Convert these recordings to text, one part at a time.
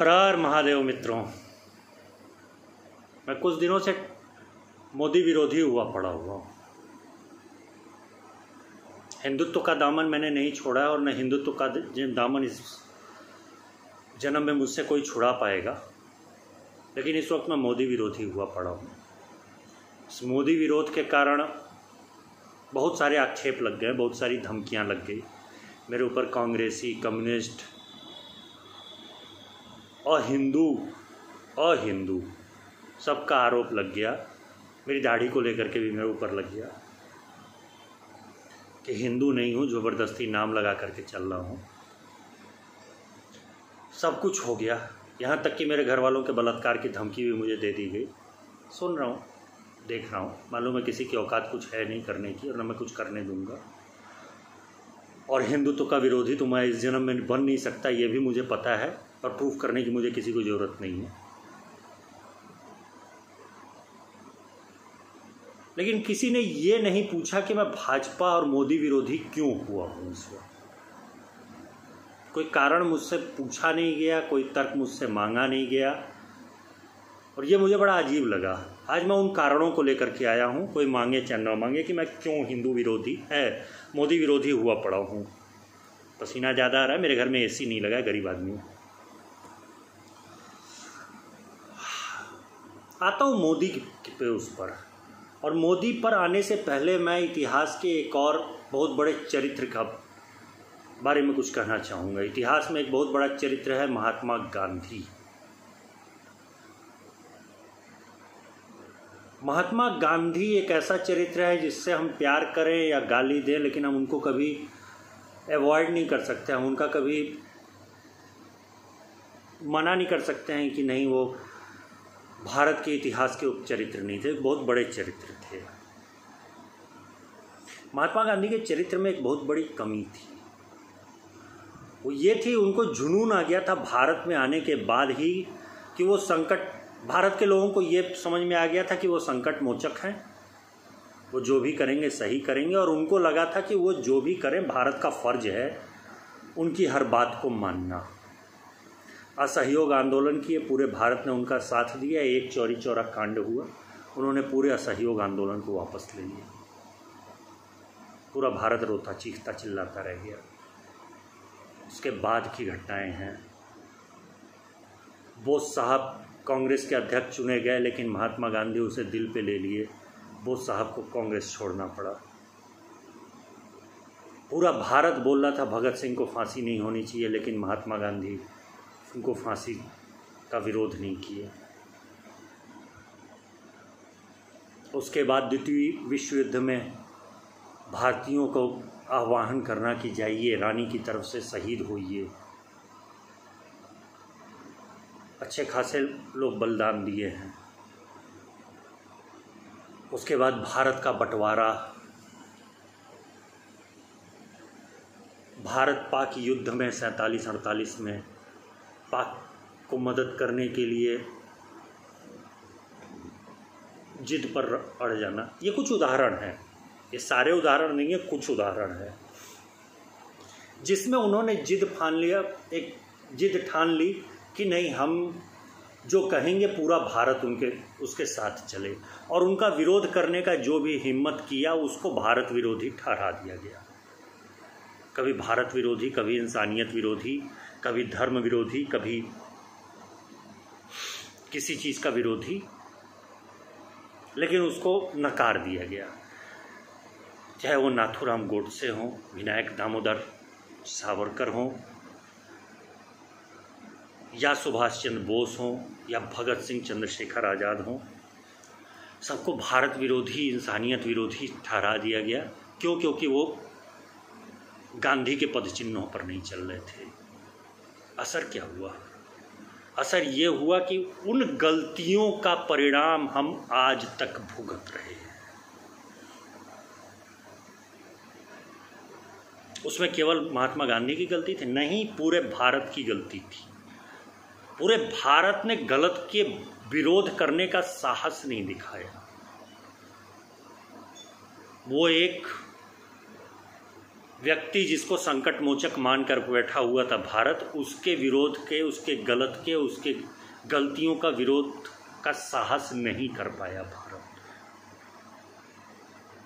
हर हर महादेव मित्रों, मैं कुछ दिनों से मोदी विरोधी हुआ पड़ा हुआ हूँ। हिंदुत्व का दामन मैंने नहीं छोड़ा है और न हिंदुत्व का दामन इस जन्म में मुझसे कोई छुड़ा पाएगा। लेकिन इस वक्त मैं मोदी विरोधी हुआ पड़ा हूँ। इस मोदी विरोध के कारण बहुत सारे आक्षेप लग गए, बहुत सारी धमकियाँ लग गई मेरे ऊपर। कांग्रेसी, कम्युनिस्ट, अहिंदू सबका आरोप लग गया। मेरी दाढ़ी को लेकर के भी मेरे ऊपर लग गया कि हिंदू नहीं हूँ, ज़बरदस्ती नाम लगा करके चल रहा हूँ। सब कुछ हो गया, यहाँ तक कि मेरे घर वालों के बलात्कार की धमकी भी मुझे दे दी गई। सुन रहा हूँ, देख रहा हूँ, मालूम है किसी की औकात कुछ है नहीं करने की, और न मैं कुछ करने दूंगा। और हिंदुत्व का विरोधी तो मैं इस जन्म में बन नहीं सकता, ये भी मुझे पता है, और प्रूफ करने की मुझे किसी को ज़रूरत नहीं है। लेकिन किसी ने ये नहीं पूछा कि मैं भाजपा और मोदी विरोधी क्यों हुआ हूँ इस वक्त। कोई कारण मुझसे पूछा नहीं गया, कोई तर्क मुझसे मांगा नहीं गया, और ये मुझे बड़ा अजीब लगा। आज मैं उन कारणों को लेकर के आया हूँ, कोई मांगे चाहे न मांगे, कि मैं क्यों हिंदू विरोधी मोदी विरोधी हुआ पड़ा हूँ। पसीना ज़्यादा आ रहा है, मेरे घर में एसी नहीं लगा है, गरीब आदमी। आता हूँ मोदी पे उस पर, और मोदी पर आने से पहले मैं इतिहास के एक और बहुत बड़े चरित्र का बारे में कुछ कहना चाहूँगा। इतिहास में एक बहुत बड़ा चरित्र है महात्मा गांधी। महात्मा गांधी एक ऐसा चरित्र है जिससे हम प्यार करें या गाली दें, लेकिन हम उनको कभी अवॉइड नहीं कर सकते। हम उनका कभी मना नहीं कर सकते हैं कि नहीं, वो भारत के इतिहास के उपचरित्र नहीं थे, बहुत बड़े चरित्र थे। महात्मा गांधी के चरित्र में एक बहुत बड़ी कमी थी। वो ये थी, उनको जुनून आ गया था भारत में आने के बाद ही कि वो संकट, भारत के लोगों को ये समझ में आ गया था कि वो संकट मोचक हैं, वो जो भी करेंगे सही करेंगे, और उनको लगा था कि वो जो भी करें भारत का फ़र्ज है उनकी हर बात को मानना। असहयोग आंदोलन किए, पूरे भारत ने उनका साथ दिया। एक चौरी चौरा कांड हुआ, उन्होंने पूरे असहयोग आंदोलन को वापस ले लिया। पूरा भारत रोता चीखता चिल्लाता रह गया। उसके बाद की घटनाएं हैं। बोस साहब कांग्रेस के अध्यक्ष चुने गए, लेकिन महात्मा गांधी उसे दिल पे ले लिए। बोस साहब को कांग्रेस छोड़ना पड़ा। पूरा भारत बोल रहा था भगत सिंह को फांसी नहीं होनी चाहिए, लेकिन महात्मा गांधी उनको फांसी का विरोध नहीं किया। उसके बाद द्वितीय विश्व युद्ध में भारतीयों को आह्वान करना कि जाइए, रानी की तरफ से शहीद होइए। अच्छे खासे लोग बलिदान दिए हैं। उसके बाद भारत का बंटवारा, भारत पाक युद्ध में 47-48 में पाक को मदद करने के लिए जिद पर अड़ जाना। ये कुछ उदाहरण हैं, ये सारे उदाहरण नहीं है, कुछ उदाहरण है जिसमें उन्होंने जिद ठान ली कि नहीं, हम जो कहेंगे पूरा भारत उसके साथ चले। और उनका विरोध करने का जो भी हिम्मत किया उसको भारत विरोधी ठहरा दिया गया। कभी भारत विरोधी, कभी इंसानियत विरोधी, कभी धर्म विरोधी, कभी किसी चीज़ का विरोधी, लेकिन उसको नकार दिया गया। चाहे वो नाथूराम गोडसे हों, विनायक दामोदर सावरकर हों, या सुभाष चंद्र बोस हों, या भगत सिंह चंद्रशेखर आज़ाद हों, सबको भारत विरोधी, इंसानियत विरोधी ठहरा दिया गया। क्यों? क्योंकि वो गांधी के पदचिन्हों पर नहीं चल रहे थे। असर क्या हुआ? असर ये हुआ कि उन गलतियों का परिणाम हम आज तक भुगत रहे हैं। उसमें केवल महात्मा गांधी की गलती थी? नहीं, पूरे भारत की गलती थी। पूरे भारत ने गलत के विरोध करने का साहस नहीं दिखाया। वो एक व्यक्ति जिसको संकट मोचक मानकर बैठा हुआ था भारत, उसके विरोध के, उसके गलत के, उसके गलतियों का विरोध का साहस नहीं कर पाया भारत।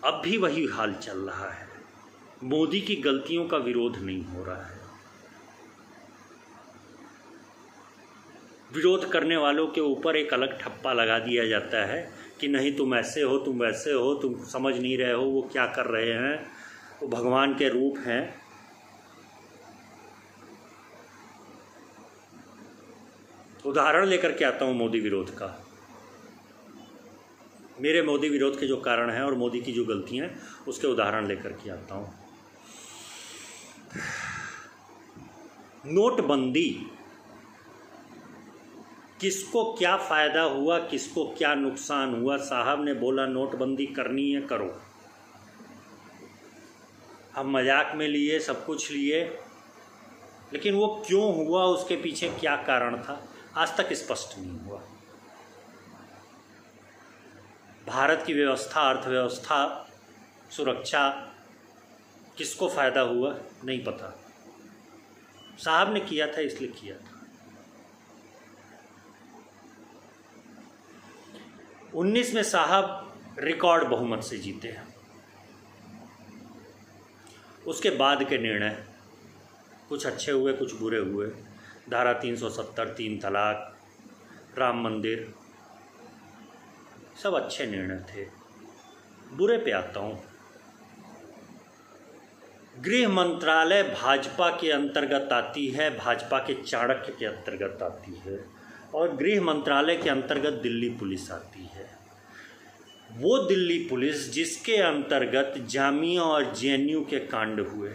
अब भी वही हाल चल रहा है। मोदी की गलतियों का विरोध नहीं हो रहा है। विरोध करने वालों के ऊपर एक अलग ठप्पा लगा दिया जाता है कि नहीं तुम ऐसे हो, तुम वैसे हो, तुम समझ नहीं रहे हो वो क्या कर रहे हैं, वो भगवान के रूप हैं। उदाहरण लेकर के आता हूँ मोदी विरोध का। मेरे मोदी विरोध के जो कारण हैं और मोदी की जो गलतियां हैं उसके उदाहरण लेकर के आता हूँ। नोटबंदी, किसको क्या फ़ायदा हुआ, किसको क्या नुकसान हुआ। साहब ने बोला नोटबंदी करनी है, करो। हम मजाक में लिए, सब कुछ लिए, लेकिन वो क्यों हुआ, उसके पीछे क्या कारण था, आज तक स्पष्ट नहीं हुआ। भारत की व्यवस्था, अर्थव्यवस्था, सुरक्षा, किसको फ़ायदा हुआ नहीं पता। साहब ने किया था इसलिए किया था। 19 में साहब रिकॉर्ड बहुमत से जीते हैं। उसके बाद के निर्णय कुछ अच्छे हुए, कुछ बुरे हुए। धारा 370, 3 तलाक, राम मंदिर, सब अच्छे निर्णय थे। बुरे पे आता हूँ। गृह मंत्रालय भाजपा के अंतर्गत आती है, भाजपा के चाणक्य के अंतर्गत आती है, और गृह मंत्रालय के अंतर्गत दिल्ली पुलिस आती है। वो दिल्ली पुलिस जिसके अंतर्गत जामिया और जेएनयू के कांड हुए,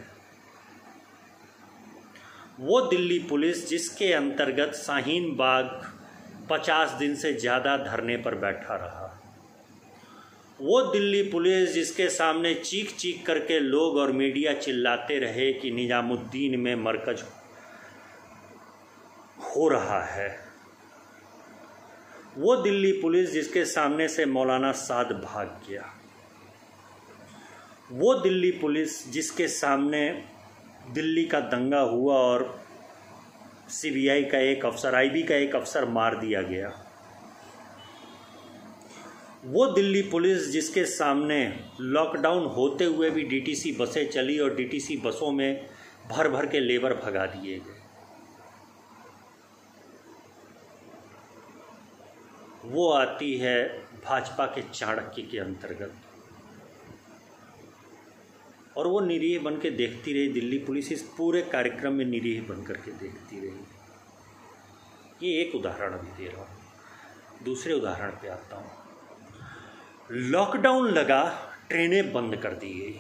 वो दिल्ली पुलिस जिसके अंतर्गत शाहीन बाग 50 दिन से ज़्यादा धरने पर बैठा रहा, वो दिल्ली पुलिस जिसके सामने चीख चीख करके लोग और मीडिया चिल्लाते रहे कि निजामुद्दीन में मरकज हो रहा है, वो दिल्ली पुलिस जिसके सामने से मौलाना साद भाग गया, वो दिल्ली पुलिस जिसके सामने दिल्ली का दंगा हुआ और सीबीआई का एक अफसर, आईबी का एक अफसर मार दिया गया, वो दिल्ली पुलिस जिसके सामने लॉकडाउन होते हुए भी डीटीसी बसें चली और डीटीसी बसों में भर भर के लेबर भगा दिए गए, वो आती है भाजपा के चाणक्य के अंतर्गत। और वो निरीह बन के देखती रही, दिल्ली पुलिस इस पूरे कार्यक्रम में निरीह बन करके देखती रही। ये एक उदाहरण अभी दे रहा हूँ। दूसरे उदाहरण पे आता हूँ। लॉकडाउन लगा, ट्रेनें बंद कर दी गई,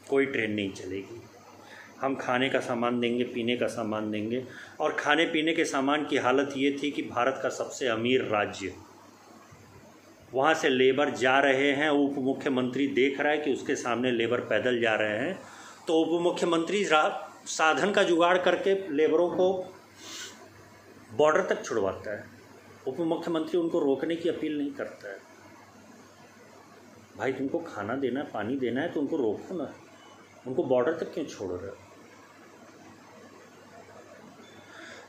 कोई ट्रेन नहीं चलेगी। हम खाने का सामान देंगे, पीने का सामान देंगे, और खाने पीने के सामान की हालत ये थी कि भारत का सबसे अमीर राज्य, वहाँ से लेबर जा रहे हैं, उप मुख्यमंत्री देख रहा है कि उसके सामने लेबर पैदल जा रहे हैं, तो उप मुख्यमंत्री साधन का जुगाड़ करके लेबरों को बॉर्डर तक छुड़वाता है। उप मुख्यमंत्री उनको रोकने की अपील नहीं करता है। भाई तुमको खाना देना है, पानी देना है तो उनको रोको ना, उनको बॉर्डर तक क्यों छोड़ रहे हो।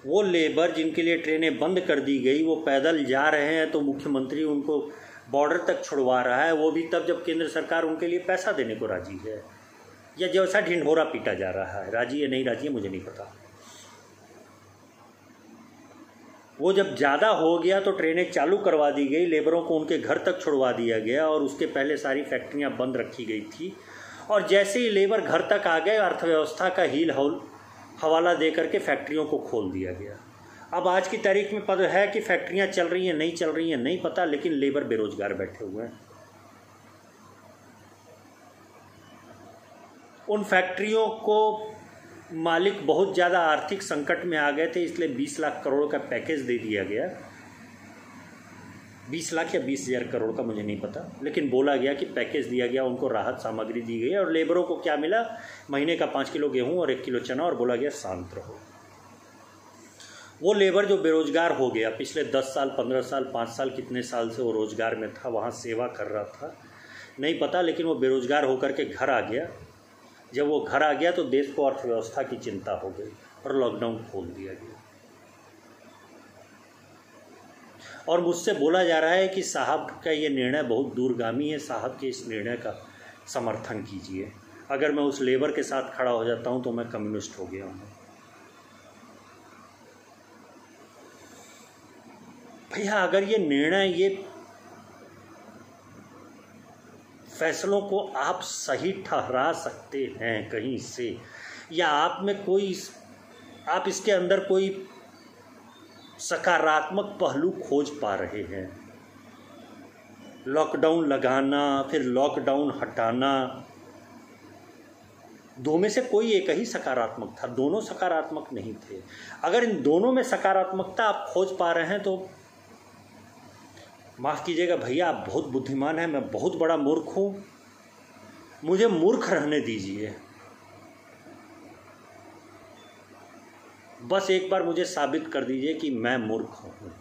वो लेबर जिनके लिए ट्रेनें बंद कर दी गई, वो पैदल जा रहे हैं तो मुख्यमंत्री उनको बॉर्डर तक छुड़वा रहा है, वो भी तब जब केंद्र सरकार उनके लिए पैसा देने को राजी है, या जैसा ढिंढोरा पीटा जा रहा है। राजी है नहीं राजी है मुझे नहीं पता। वो जब ज़्यादा हो गया तो ट्रेनें चालू करवा दी गई, लेबरों को उनके घर तक छुड़वा दिया गया, और उसके पहले सारी फैक्ट्रियां बंद रखी गई थी। और जैसे ही लेबर घर तक आ गए, अर्थव्यवस्था का हील हवाला दे करके फैक्ट्रियों को खोल दिया गया। अब आज की तारीख में पता है कि फैक्ट्रियां चल रही हैं नहीं चल रही हैं नहीं पता, लेकिन लेबर बेरोजगार बैठे हुए हैं। उन फैक्ट्रियों को मालिक बहुत ज़्यादा आर्थिक संकट में आ गए थे, इसलिए 20 लाख करोड़ का पैकेज दे दिया गया। 20 लाख या 20,000 करोड़ का मुझे नहीं पता, लेकिन बोला गया कि पैकेज दिया गया, उनको राहत सामग्री दी गई। और लेबरों को क्या मिला, महीने का 5 किलो गेहूं और 1 किलो चना, और बोला गया शांत रहो। वो लेबर जो बेरोजगार हो गया, पिछले 10 साल 15 साल 5 साल कितने साल से वो रोजगार में था, वहाँ सेवा कर रहा था नहीं पता, लेकिन वो बेरोजगार होकर के घर आ गया। जब वो घर आ गया तो देश को अर्थव्यवस्था की चिंता हो गई और लॉकडाउन खोल दिया गया। और मुझसे बोला जा रहा है कि साहब का ये निर्णय बहुत दूरगामी है, साहब के इस निर्णय का समर्थन कीजिए। अगर मैं उस लेबर के साथ खड़ा हो जाता हूँ तो मैं कम्युनिस्ट हो गया हूँ। भैया अगर ये निर्णय, ये फैसलों को आप सही ठहरा सकते हैं कहीं से, या आप में कोई, आप इसके अंदर कोई सकारात्मक पहलू खोज पा रहे हैं, लॉकडाउन लगाना फिर लॉकडाउन हटाना, दो में से कोई एक ही सकारात्मक था, दोनों सकारात्मक नहीं थे। अगर इन दोनों में सकारात्मकता आप खोज पा रहे हैं तो माफ़ कीजिएगा भैया, आप बहुत बुद्धिमान हैं, मैं बहुत बड़ा मूर्ख हूँ, मुझे मूर्ख रहने दीजिए। बस एक बार मुझे साबित कर दीजिए कि मैं मूर्ख हूँ।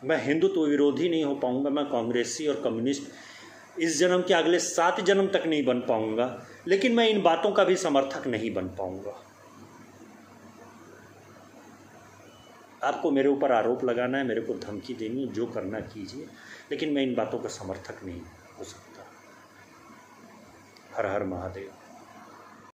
मैं हिंदुत्व विरोधी नहीं हो पाऊंगा, मैं कांग्रेसी और कम्युनिस्ट इस जन्म के अगले 7 जन्म तक नहीं बन पाऊंगा, लेकिन मैं इन बातों का भी समर्थक नहीं बन पाऊंगा। आपको मेरे ऊपर आरोप लगाना है, मेरे को धमकी देनी है, जो करना कीजिए, लेकिन मैं इन बातों का समर्थक नहीं हो सकता। हर हर महादेव।